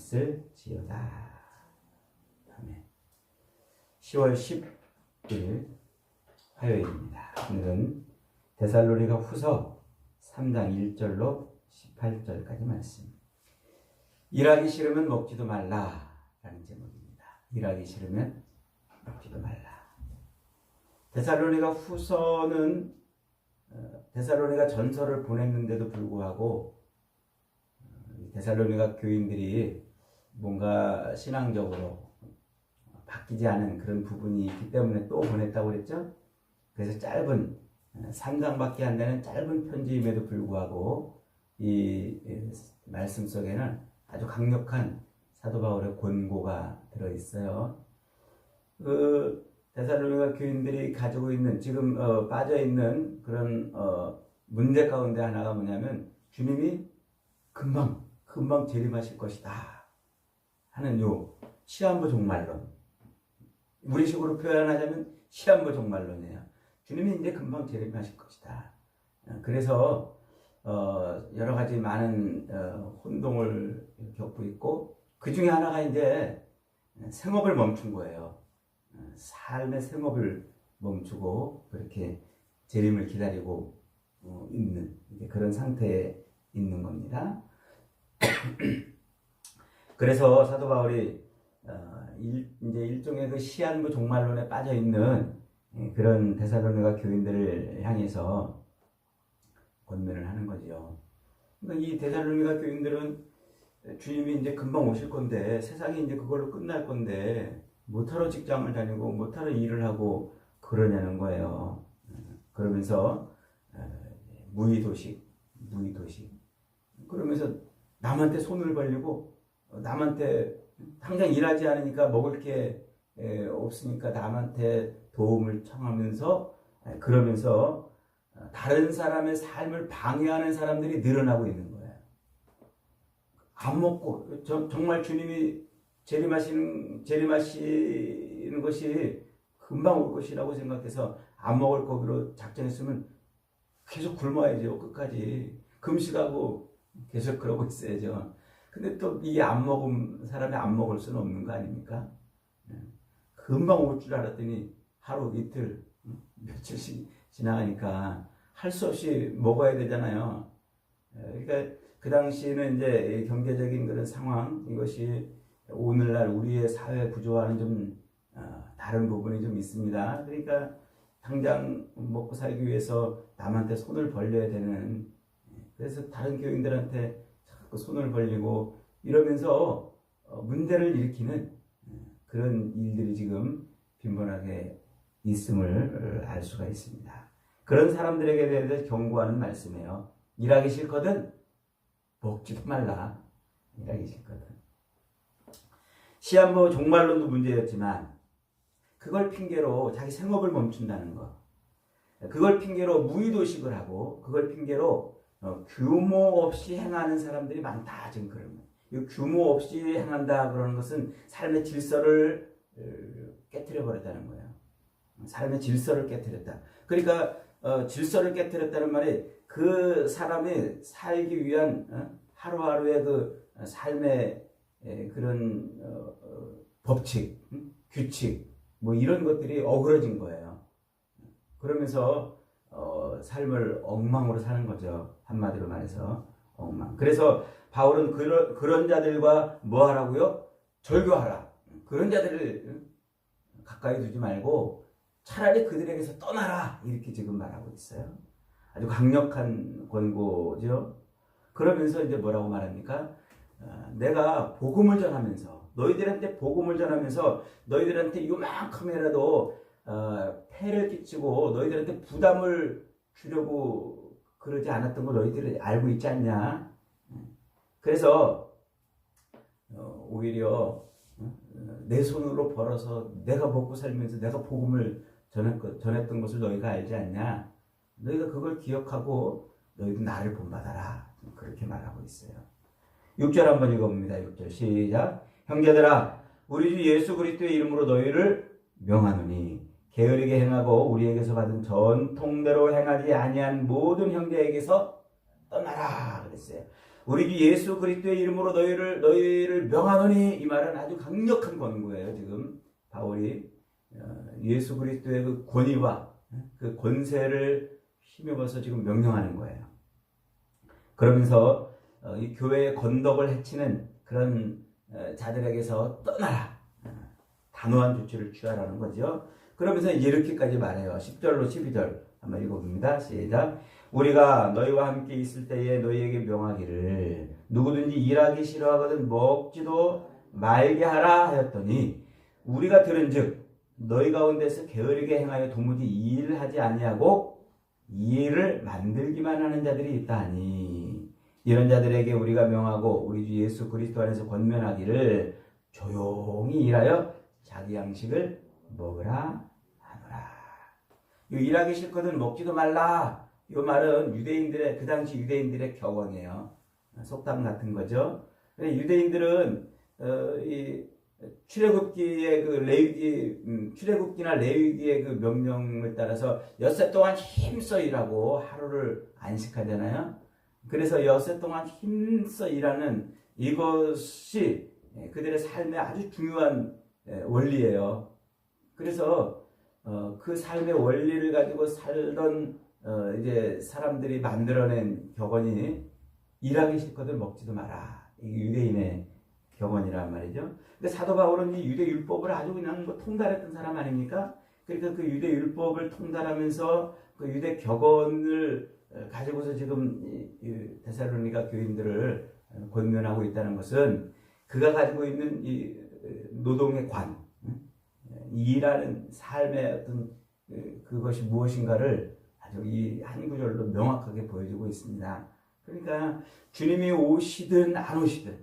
있을지어다. 아멘. 10월 10일 화요일입니다. 오늘은 데살로니가 후서 3장 1절로 18절까지 말씀. 일하기 싫으면 먹지도 말라 라는 제목입니다. 일하기 싫으면 먹지도 말라. 데살로니가 후서는 데살로니가 전서를 보냈는데도 불구하고 데살로니가 교인들이 뭔가 신앙적으로 바뀌지 않은 그런 부분이 있기 때문에 또 보냈다고 그랬죠. 그래서 짧은 3장밖에 안 되는 짧은 편지임에도 불구하고 이 말씀 속에는 아주 강력한 사도 바울의 권고가 들어있어요. 그 데살로니가 교인들이 가지고 있는 지금 빠져 있는 그런 문제 가운데 하나가 뭐냐면 주님이 금방 재림하실 것이다 하는 요 시한부 종말론. 우리식으로 표현하자면 시한부 종말론이에요. 주님이 이제 금방 재림하실 것이다. 그래서 여러 가지 많은 혼동을 겪고 있고 그 중에 하나가 이제 생업을 멈춘 거예요. 삶의 생업을 멈추고 그렇게 재림을 기다리고 있는 그런 상태에 있는 겁니다. 그래서 사도 바울이 이제 일종의 그 시한부 종말론에 빠져 있는 그런 데살로니가 교인들을 향해서 권면을 하는 거죠. 그러니까 이 데살로니가 교인들은 주님이 이제 금방 오실 건데 세상이 이제 그걸로 끝날 건데 못하러 직장을 다니고 못하러 일을 하고 그러냐는 거예요. 그러면서 무의도식 그러면서 남한테 손을 벌리고 남한테 당장 일하지 않으니까 먹을 게 없으니까 남한테 도움을 청하면서 그러면서 다른 사람의 삶을 방해하는 사람들이 늘어나고 있는 거예요. 안 먹고 정말 주님이 재림하시는 것이 금방 올 것이라고 생각해서 안 먹을 거기로 작정했으면 계속 굶어야죠. 끝까지 금식하고 계속 그러고 있어야죠. 근데 또 이 사람이 안 먹을 수는 없는 거 아닙니까? 금방 올 줄 알았더니 하루 이틀 며칠씩 지나가니까 할 수 없이 먹어야 되잖아요. 그러니까 그 당시에는 이제 경제적인 그런 상황 이것이 오늘날 우리의 사회 구조와는 좀 다른 부분이 좀 있습니다. 그러니까 당장 먹고 살기 위해서 남한테 손을 벌려야 되는, 그래서 다른 교인들한테 자꾸 손을 벌리고 이러면서 문제를 일으키는 그런 일들이 지금 빈번하게 있음을 알 수가 있습니다. 그런 사람들에게 대해서 경고하는 말씀이에요. 일하기 싫거든 먹지도 말라. 일하기 싫거든. 시한부 종말론도 문제였지만 그걸 핑계로 자기 생업을 멈춘다는 것, 그걸 핑계로 무의도식을 하고 그걸 핑계로 규모 없이 행하는 사람들이 많다. 지금 그러면 이 규모 없이 행한다 그러는 것은 삶의 질서를 깨트려 버렸다는 거예요. 삶의 질서를 깨트렸다. 그러니까 질서를 깨트렸다는 말이 그 사람이 살기 위한 하루하루의 그 삶의 그런 법칙, 규칙 뭐 이런 것들이 어그러진 거예요. 그러면서 삶을 엉망으로 사는 거죠. 한마디로 말해서 엉망. 그래서 바울은 그런 자들과 뭐 하라고요? 절교하라. 그런 자들을 가까이 두지 말고 차라리 그들에게서 떠나라. 이렇게 지금 말하고 있어요. 아주 강력한 권고죠. 그러면서 이제 뭐라고 말합니까? 내가 복음을 전하면서 너희들한테 너희들한테 요만큼이라도 폐를 끼치고 너희들한테 부담을 주려고 그러지 않았던 거 너희들이 알고 있지 않냐? 그래서 오히려 내 손으로 벌어서 내가 먹고 살면서 내가 복음을 전했던 것을 너희가 알지 않냐? 너희가 그걸 기억하고 너희도 나를 본받아라. 그렇게 말하고 있어요. 6절 한번 읽어봅니다. 6절 시작. 형제들아 우리 주 예수 그리스도의 이름으로 너희를 명하노니 게으르게 행하고 우리에게서 받은 전통대로 행하지 아니한 모든 형제에게서 떠나라 그랬어요. 우리 주 예수 그리스도의 이름으로 너희를 명하노니, 이 말은 아주 강력한 권고예요. 지금 바울이 예수 그리스도의 그 권위와 그 권세를 힘입어서 지금 명령하는 거예요. 그러면서 이 교회의 건덕을 해치는 그런 자들에게서 떠나라, 단호한 조치를 취하라는 거죠. 그러면서 이렇게까지 말해요. 10절로 12절 한번 읽어봅니다. 시작. 우리가 너희와 함께 있을 때에 너희에게 명하기를 누구든지 일하기 싫어하거든 먹지도 말게 하라 하였더니, 우리가 들은즉 너희 가운데서 게으르게 행하여 도무지 일하지 아니하고 일을 만들기만 하는 자들이 있다 하니, 이런 자들에게 우리가 명하고 우리 주 예수 그리스도 안에서 권면하기를 조용히 일하여 자기 양식을 먹으라 하노라. 이 일하기 싫거든 먹지도 말라, 이 말은 유대인들의, 그 당시 유대인들의 격언이에요. 속담 같은 거죠. 유대인들은 이 출애굽기의 그 레위기, 출애굽기나 레위기의 그 명령을 따라서 엿새 동안 힘써 일하고 하루를 안식하잖아요. 그래서 엿새 동안 힘써 일하는 이것이 그들의 삶의 아주 중요한 원리예요. 그래서 그 삶의 원리를 가지고 살던 이제 사람들이 만들어낸 격언이 일하기 싫거든 먹지도 마라. 이게 유대인의 격언이란 말이죠. 근데 사도 바울은 이 유대 율법을 아주 그냥 뭐 통달했던 사람 아닙니까? 그러니까 그 유대 율법을 통달하면서 그 유대 격언을 가지고서 지금 이 데살로니가 교인들을 권면하고 있다는 것은, 그가 가지고 있는 이 노동의 관, 일하는 삶의 어떤 그것이 무엇인가를 아주 이 한 구절로 명확하게 보여주고 있습니다. 그러니까 주님이 오시든 안 오시든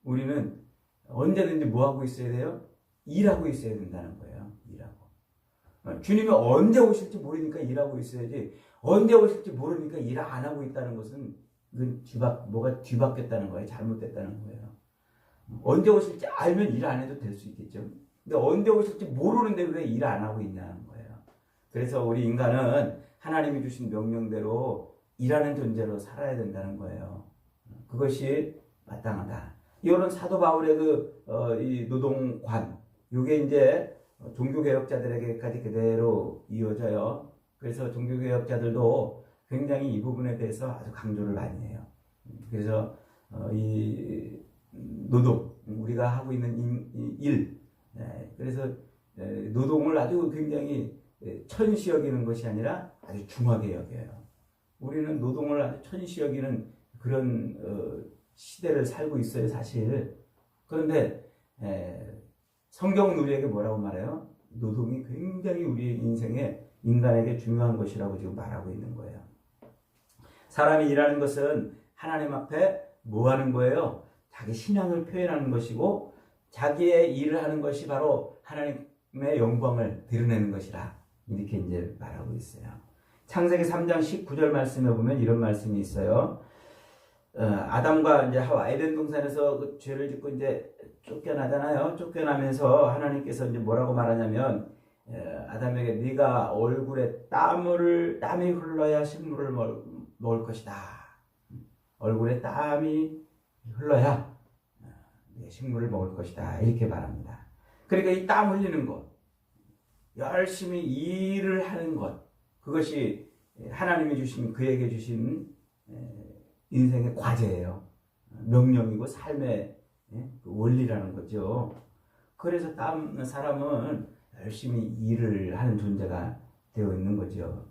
우리는 언제든지 뭐 하고 있어야 돼요? 일하고 있어야 된다는 거예요. 일하고. 주님이 언제 오실지 모르니까 일하고 있어야지, 언제 오실지 모르니까 일 안 하고 있다는 것은 뭐가 뒤바뀌었다는 거예요. 잘못됐다는 거예요. 언제 오실지 알면 일 안 해도 될 수 있겠죠. 근데 언제 오실지 모르는데 왜 일 안 하고 있냐는 거예요. 그래서 우리 인간은 하나님이 주신 명령대로 일하는 존재로 살아야 된다는 거예요. 그것이 마땅하다. 이거는 사도 바울의 이 노동관, 이게 이제 종교개혁자들에게까지 그대로 이어져요. 그래서 종교개혁자들도 굉장히 이 부분에 대해서 아주 강조를 많이 해요. 그래서 이 노동, 우리가 하고 있는 일, 그래서 노동을 아주 굉장히 천시 여기는 것이 아니라 아주 중하게 여겨요. 우리는 노동을 아주 천시 여기는 그런 시대를 살고 있어요, 사실. 그런데 성경은 우리에게 뭐라고 말해요? 노동이 굉장히 우리 인생에, 인간에게 중요한 것이라고 지금 말하고 있는 거예요. 사람이 일하는 것은 하나님 앞에 뭐 하는 거예요? 자기 신앙을 표현하는 것이고, 자기의 일을 하는 것이 바로 하나님의 영광을 드러내는 것이라, 이렇게 이제 말하고 있어요. 창세기 3장 19절 말씀에 보면 이런 말씀이 있어요. 아담과 이제 하와 에덴 동산에서 그 죄를 짓고 이제 쫓겨나잖아요. 쫓겨나면서 하나님께서 이제 뭐라고 말하냐면, 아담에게 네가 얼굴에 땀이 흘러야 식물을 먹을 것이다. 얼굴에 땀이 흘러야 식물을 먹을 것이다. 이렇게 말합니다. 그러니까 이 땀 흘리는 것, 열심히 일을 하는 것, 그것이 하나님이 주신, 그에게 주신 인생의 과제예요. 명령이고 삶의 원리라는 거죠. 그래서 사람은 열심히 일을 하는 존재가 되어 있는 거죠.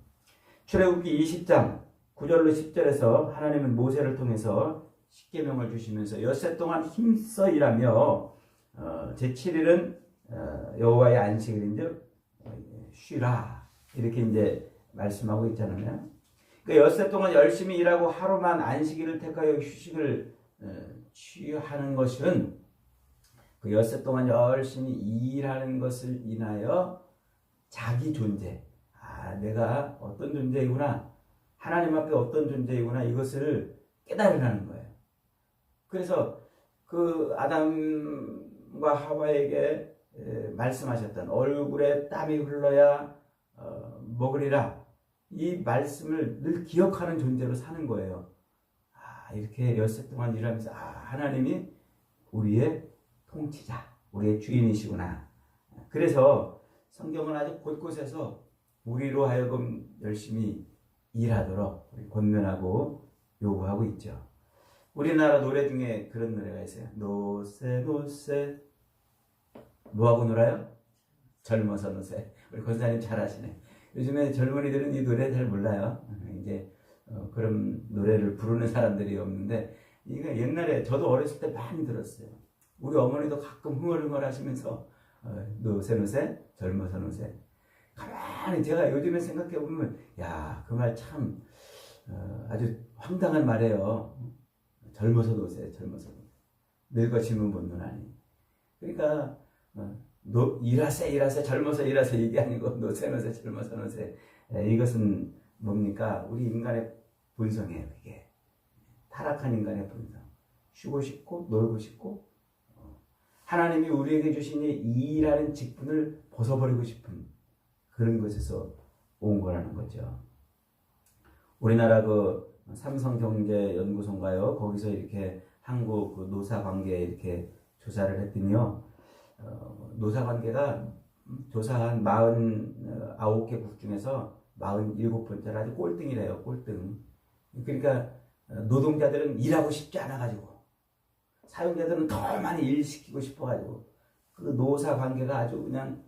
출애굽기 20장 9절로 10절에서 하나님은 모세를 통해서 십계명을 주시면서 엿새 동안 힘써 일하며 제7일은 여호와의 안식일인즉 쉬라, 이렇게 이제 말씀하고 있잖아요. 그러니까 엿새 동안 열심히 일하고 하루만 안식일을 택하여 휴식을 취하는 것은, 그 엿새 동안 열심히 일하는 것을 인하여 자기 존재, 내가 어떤 존재이구나, 하나님 앞에 어떤 존재이구나, 이것을 깨달으라는 거예요. 그래서 그 아담과 하와에게 말씀하셨던 얼굴에 땀이 흘러야 먹으리라, 이 말씀을 늘 기억하는 존재로 사는 거예요. 이렇게 엿새 동안 일하면서 하나님이 우리의 통치자, 우리의 주인이시구나. 그래서 성경은 아주 곳곳에서 우리로 하여금 열심히 일하도록 권면하고 요구하고 있죠. 우리나라 노래 중에 그런 노래가 있어요. 노세 노세. 뭐하고 놀아요? 젊어서 노세. 우리 권사님 잘 아시네. 요즘에 젊은이들은 이 노래 잘 몰라요. 이제 그런 노래를 부르는 사람들이 없는데, 이게 옛날에 저도 어렸을 때 많이 들었어요. 우리 어머니도 가끔 흥얼흥얼 하시면서 노세 노세, 젊어서 노세. 가만히 제가 요즘에 생각해 보면, 야, 그 말 참 아주 황당한 말이에요. 젊어서 노세, 젊어서 노세. 늙어지면 못 노나니. 그러니까 일하세, 젊어서 일하세, 이게 아니고 노세, 젊어서 노세. 이것은 뭡니까? 우리 인간의 본성이에요. 이게 타락한 인간의 본성. 쉬고 싶고 놀고 싶고, 하나님이 우리에게 주신 이 일하는 직분을 벗어버리고 싶은 그런 것에서 온 거라는 거죠. 우리나라 그 삼성경제연구소인가요? 거기서 이렇게 한국 그 노사관계에 이렇게 조사를 했더니요, 노사관계가 조사한 49개국 중에서 47번째로 아주 꼴등이래요. 꼴등. 그러니까 노동자들은 일하고 싶지 않아가지고, 사용자들은 더 많이 일시키고 싶어가지고, 그 노사관계가 아주 그냥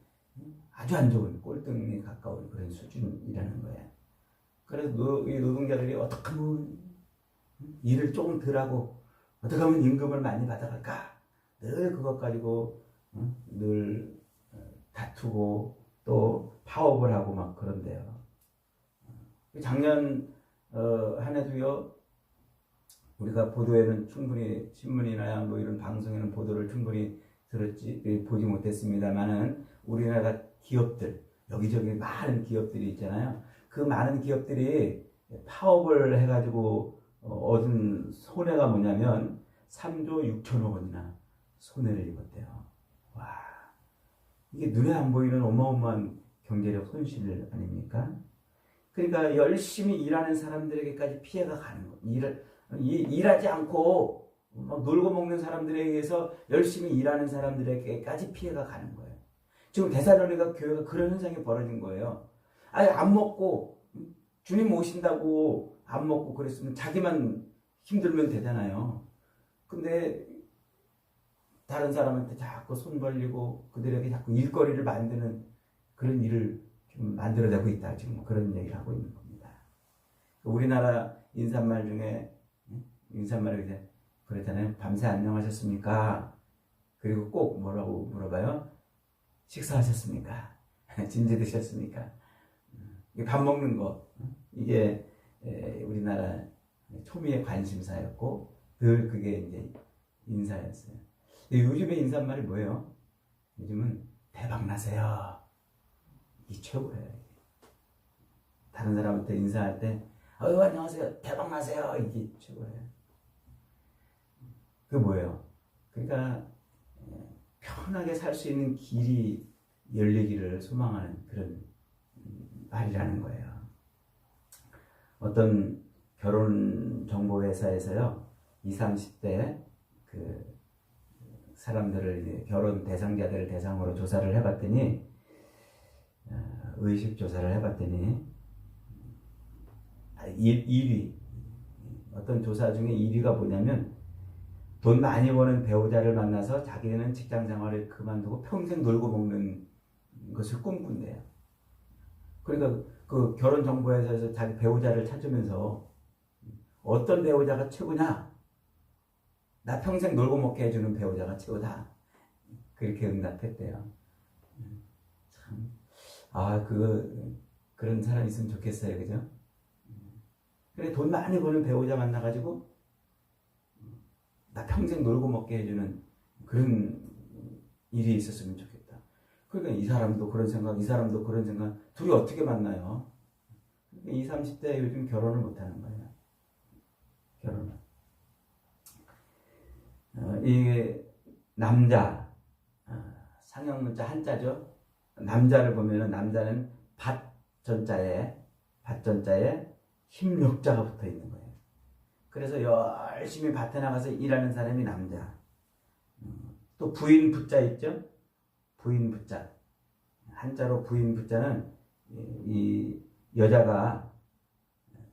아주 안 좋은 꼴등에 가까운 그런 수준이라는 거예요. 그래서 이 노동자들이 어떻게 하면 일을 조금 덜 하고 어떻게 하면 임금을 많이 받아갈까, 늘 그것 가지고 늘 다투고 또 파업을 하고 막 그런데요. 작년 한 해도요, 우리가 보도에는 충분히, 신문이나 뭐 이런 방송에는 보도를 충분히 보지 못했습니다만은, 우리나라 기업들, 여기저기 많은 기업들이 있잖아요. 그 많은 기업들이 파업을 해가지고 얻은 손해가 뭐냐면 3조 6천억 원이나 손해를 입었대요. 와, 이게 눈에 안 보이는 어마어마한 경제력 손실 아닙니까? 그러니까 열심히 일하는 사람들에게까지 피해가 가는 거예요. 일하지 않고 막 놀고 먹는 사람들에 의해서 열심히 일하는 사람들에게까지 피해가 가는 거예요. 지금 데살로니가 교회가 그런 현상이 벌어진 거예요. 아예 안 먹고, 주님 모신다고 안 먹고 그랬으면 자기만 힘들면 되잖아요. 근데 다른 사람한테 자꾸 손 벌리고 그들에게 자꾸 일거리를 만드는 그런 일을 좀 만들어내고 있다. 지금 그런 얘기를 하고 있는 겁니다. 우리나라 인사말 중에, 인사말을 이제 그랬잖아요. 밤새 안녕하셨습니까? 그리고 꼭 뭐라고 물어봐요? 식사하셨습니까? 진지 드셨습니까? 밥 먹는 거, 이게 우리나라 초미의 관심사였고, 늘 그게 이제 인사였어요. 근데 요즘의 인사말이 뭐예요? 요즘은 대박나세요. 이게 최고예요. 다른 사람한테 인사할 때 안녕하세요, 대박나세요, 이게 최고예요. 그게 뭐예요? 그러니까 편하게 살 수 있는 길이 열리기를 소망하는 그런 말이라는 거예요. 어떤 결혼 정보 회사에서요, 20, 30대 그 사람들을, 이제 결혼 대상자들을 대상으로 조사를 해봤더니, 의식 조사를 해봤더니 1위, 어떤 조사 중에 1위가 뭐냐면, 돈 많이 버는 배우자를 만나서 자기는 직장 생활을 그만두고 평생 놀고 먹는 것을 꿈꾼대요. 그러니까 그 결혼정보회사에서 자기 배우자를 찾으면서 어떤 배우자가 최고냐? 나 평생 놀고 먹게 해주는 배우자가 최고다. 그렇게 응답했대요. 참, 그런 사람 있으면 좋겠어요. 그죠? 그래, 돈 많이 버는 배우자 만나가지고 나 평생 놀고 먹게 해주는 그런 일이 있었으면 좋겠다. 그러니까 이 사람도 그런 생각, 이 사람도 그런 생각, 둘이 어떻게 만나요? 20, 30대 요즘 결혼을 못하는 거예요. 결혼을. 이게 남자, 상형문자 한자죠. 남자를 보면은, 남자는 밭전자에 힘력자가 붙어 있는 거예요. 그래서 열심히 밭에 나가서 일하는 사람이 남자. 또 부인 부자 있죠? 부인 부자. 한자로 부인 부자는 이 여자가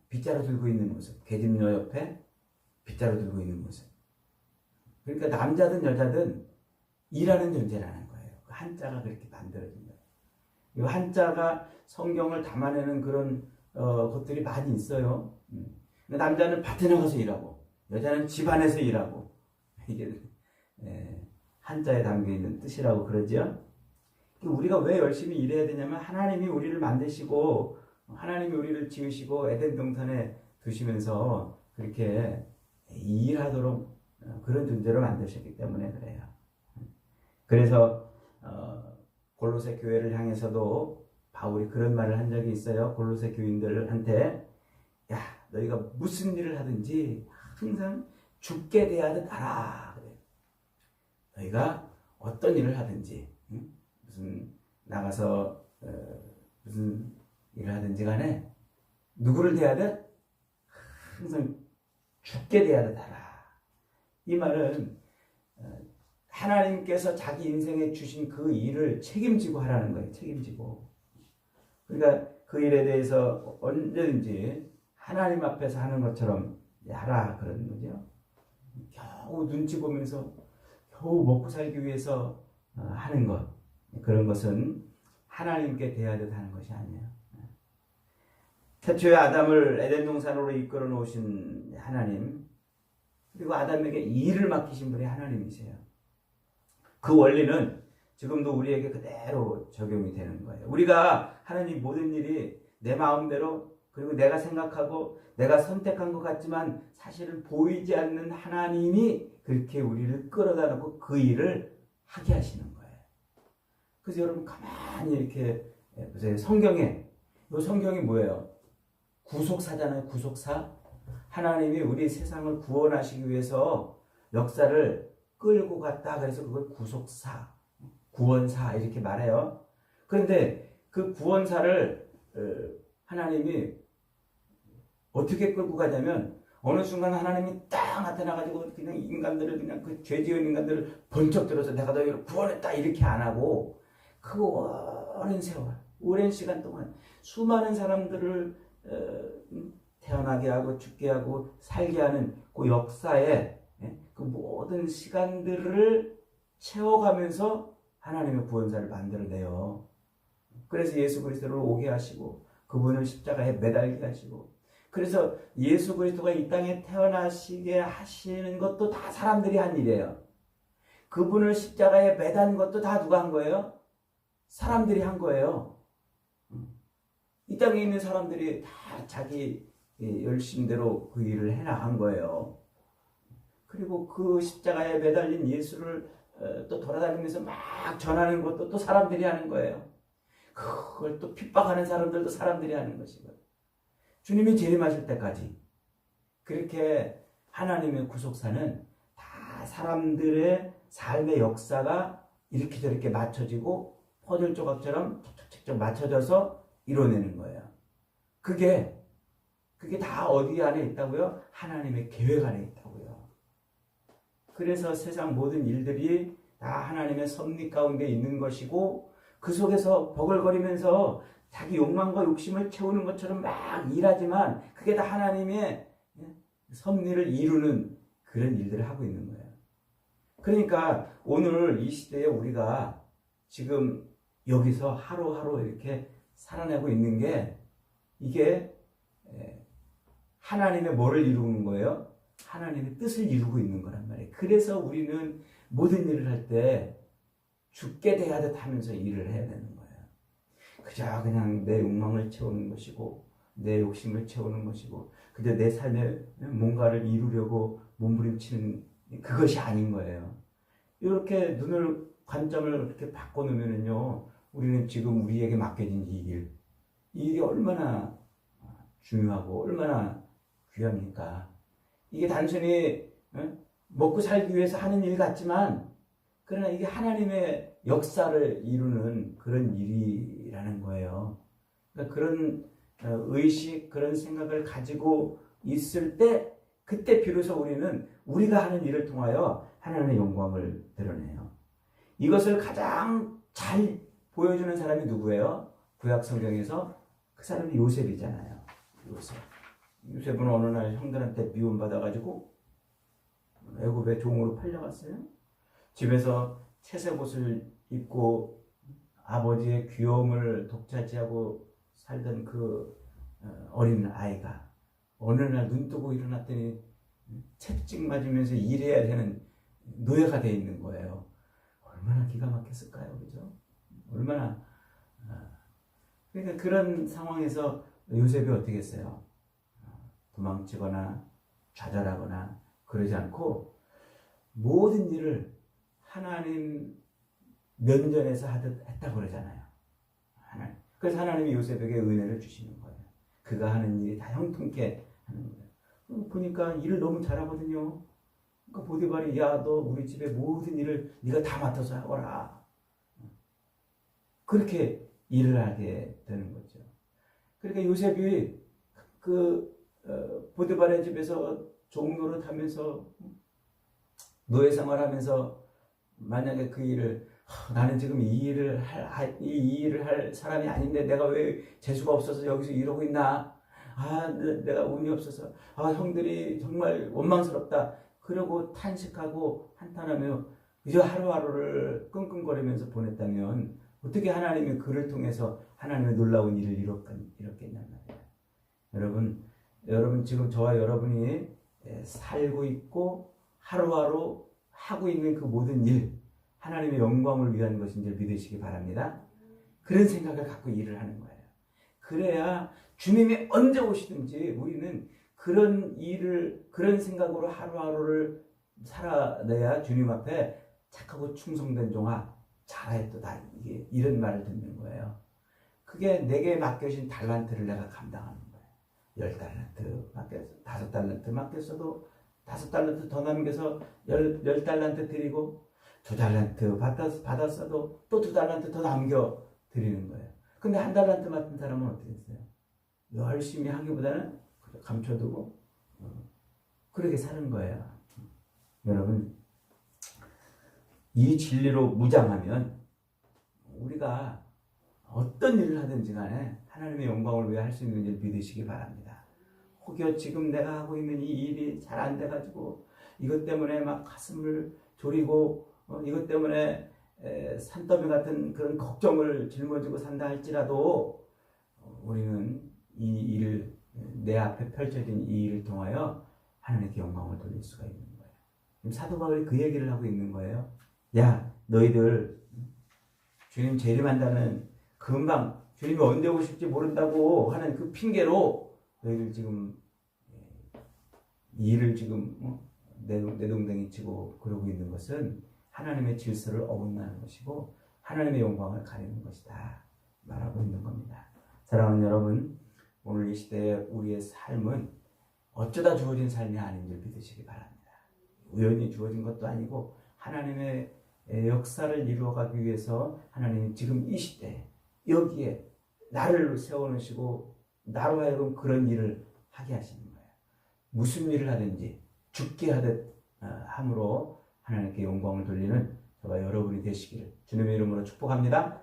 빗자루 들고 있는 모습. 계집녀 옆에 빗자루 들고 있는 모습. 그러니까 남자든 여자든 일하는 존재라는 거예요. 그 한자가 그렇게 만들어진 거예요. 이 한자가 성경을 담아내는 그런 것들이 많이 있어요. 남자는 밭에 나가서 일하고 여자는 집안에서 일하고 이게 한자에 담겨있는 뜻이라고 그러죠. 우리가 왜 열심히 일해야 되냐면 하나님이 우리를 만드시고 하나님이 우리를 지으시고 에덴 동산에 두시면서 그렇게 일하도록 그런 존재로 만드셨기 때문에 그래요. 그래서 골로새 교회를 향해서도 바울이 그런 말을 한 적이 있어요. 골로새 교인들한테 야 너희가 무슨 일을 하든지 항상 죽게 대하듯 하라. 그래요. 너희가 어떤 일을 하든지 무슨 나가서 무슨 일을 하든지 간에 누구를 대하듯 항상 죽게 대하듯 하라. 이 말은 하나님께서 자기 인생에 주신 그 일을 책임지고 하라는 거예요. 책임지고. 그러니까 그 일에 대해서 언제든지 하나님 앞에서 하는 것처럼 하라 그런 거죠. 겨우 눈치 보면서 겨우 먹고 살기 위해서 하는 것. 그런 것은 하나님께 대하듯 하는 것이 아니에요. 태초에 아담을 에덴 동산으로 이끌어 놓으신 하나님, 그리고 아담에게 일을 맡기신 분이 하나님이세요. 그 원리는 지금도 우리에게 그대로 적용이 되는 거예요. 우리가 하는 이 모든 일이 내 마음대로 그리고 내가 생각하고 내가 선택한 것 같지만 사실은 보이지 않는 하나님이 그렇게 우리를 끌어다 놓고 그 일을 하게 하시는 거예요. 그래서 여러분 가만히 이렇게 보세요. 이 성경이 뭐예요? 구속사잖아요. 구속사. 하나님이 우리 세상을 구원하시기 위해서 역사를 끌고 갔다. 그래서 그걸 구속사, 구원사 이렇게 말해요. 그런데 그 구원사를 하나님이 어떻게 끌고 가냐면 어느 순간 하나님이 딱 나타나가지고 그냥 인간들을 그냥 그 죄 지은 인간들을 번쩍 들어서 내가 너희를 구원했다 이렇게 안 하고 그 오랜 세월, 오랜 시간 동안 수많은 사람들을 태어나게 하고 죽게 하고 살게 하는 그 역사에 그 모든 시간들을 채워가면서 하나님의 구원사를 만들어내요. 그래서 예수 그리스도를 오게 하시고 그분을 십자가에 매달게 하시고 그래서 예수 그리스도가 이 땅에 태어나시게 하시는 것도 다 사람들이 한 일이에요. 그분을 십자가에 매단 것도 다 누가 한 거예요? 사람들이 한 거예요. 이 땅에 있는 사람들이 다 자기 열심대로 그 일을 해나간 거예요. 그리고 그 십자가에 매달린 예수를 또 돌아다니면서 막 전하는 것도 또 사람들이 하는 거예요. 그걸 또 핍박하는 사람들도 사람들이 하는 것이고 주님이 재림하실 때까지 그렇게 하나님의 구속사는 다 사람들의 삶의 역사가 이렇게 저렇게 맞춰지고 퍼즐 조각처럼 척척척 맞춰져서 이뤄내는 거예요. 그게 다 어디 안에 있다고요? 하나님의 계획 안에 있다고요. 그래서 세상 모든 일들이 다 하나님의 섭리 가운데 있는 것이고 그 속에서 버글거리면서 자기 욕망과 욕심을 채우는 것처럼 막 일하지만 그게 다 하나님의 섭리를 이루는 그런 일들을 하고 있는 거예요. 그러니까 오늘 이 시대에 우리가 지금 여기서 하루하루 이렇게 살아내고 있는 게 이게 하나님의 뭐를 이루는 거예요? 하나님의 뜻을 이루고 있는 거란 말이에요. 그래서 우리는 모든 일을 할 때 죽게 대하듯 하면서 일을 해야 되는 거예요. 그저 그냥 내 욕망을 채우는 것이고 내 욕심을 채우는 것이고 그저 내 삶에 뭔가를 이루려고 몸부림치는 그것이 아닌 거예요. 이렇게 관점을 이렇게 바꿔놓으면요 우리는 지금 우리에게 맡겨진 이 일이 얼마나 중요하고 얼마나 귀합니까? 이게 단순히 먹고 살기 위해서 하는 일 같지만 그러나 이게 하나님의 역사를 이루는 그런 일이라는 거예요. 그러니까 그런 의식, 그런 생각을 가지고 있을 때 그때 비로소 우리는 우리가 하는 일을 통하여 하나님의 영광을 드러내요. 이것을 가장 잘 보여주는 사람이 누구예요? 구약 성경에서 그 사람이 요셉이잖아요. 요셉은 어느 날 형들한테 미움받아가지고 애굽의 종으로 팔려갔어요. 집에서 채색 옷을 입고 아버지의 귀여움을 독차지하고 살던 그 어린 아이가 어느 날 눈 뜨고 일어났더니 채찍 맞으면서 일해야 되는 노예가 돼 있는 거예요. 얼마나 기가 막혔을까요, 그죠? 얼마나. 그러니까 그런 상황에서 요셉이 어떻게 했어요? 도망치거나 좌절하거나 그러지 않고 모든 일을 하나님 면전에서 했다고 그러잖아요. 그래서 하나님이 요셉에게 은혜를 주시는 거예요. 그가 하는 일이 다 형통케 하는 거예요. 보니까 일을 너무 잘하거든요. 그러니까 보디발이 야, 너 우리 집의 모든 일을 네가 다 맡아서 하거라. 그렇게 일을 하게 되는 거죠. 그러니까 요셉이 보디발의 집에서 종노릇 하면서 노예 생활하면서 만약에 그 일을 나는 지금 이 일을 할 사람이 아닌데 내가 왜 재수가 없어서 여기서 이러고 있나? 내가 운이 없어서 형들이 정말 원망스럽다. 그러고 탄식하고 한탄하며 그저 하루하루를 끙끙거리면서 보냈다면 어떻게 하나님이 그를 통해서 하나님의 놀라운 일을 이뤘겠냔 말이에요. 여러분 지금 저와 여러분이 살고 있고 하루하루 하고 있는 그 모든 일 하나님의 영광을 위한 것인 줄 믿으시기 바랍니다. 그런 생각을 갖고 일을 하는 거예요. 그래야 주님이 언제 오시든지 우리는 그런 생각으로 하루하루를 살아내야 주님 앞에 착하고 충성된 종아 잘하였도다. 이런 말을 듣는 거예요. 그게 내게 맡겨진 달란트를 내가 감당하는 거예요. 10달란트 맡겼어. 5달란트 맡겼어도 5달란트 더 남겨서 10달란트 드리고 2달란트 받았어도 또 2달란트 더 남겨 드리는 거예요. 근데 1달란트 맡은 사람은 어떻게 했어요? 열심히 하기보다는 감춰두고 그렇게 사는 거예요. 여러분 이 진리로 무장하면 우리가 어떤 일을 하든지 간에 하나님의 영광을 위해 할 수 있는 줄 믿으시기 바랍니다. 혹여 지금 내가 하고 있는 이 일이 잘 안 돼가지고 이것 때문에 막 가슴을 졸이고 이것 때문에 산더미 같은 그런 걱정을 짊어지고 산다 할지라도 우리는 이 일을 내 앞에 펼쳐진 이 일을 통하여 하나님께 영광을 돌릴 수가 있는 거예요. 지금 사도 바울이 그 얘기를 하고 있는 거예요. 야, 너희들 주님 재림한다는 금방 주님이 언제 오실지 모른다고 하는 그 핑계로 너희들 지금 이 일을 지금 내동댕이 치고 그러고 있는 것은 하나님의 질서를 어긋나는 것이고 하나님의 영광을 가리는 것이다 말하고 있는 겁니다. 사랑하는 여러분, 오늘 이 시대에 우리의 삶은 어쩌다 주어진 삶이 아닌 줄 믿으시기 바랍니다. 우연히 주어진 것도 아니고 하나님의 역사를 이루어가기 위해서 하나님이 지금 이 시대에 여기에 나를 세워놓으시고 나로 하여금 그런 일을 하게 하시는 거예요. 무슨 일을 하든지 죽게 하듯 함으로 하나님께 영광을 돌리는 저와 여러분이 되시기를 주님의 이름으로 축복합니다.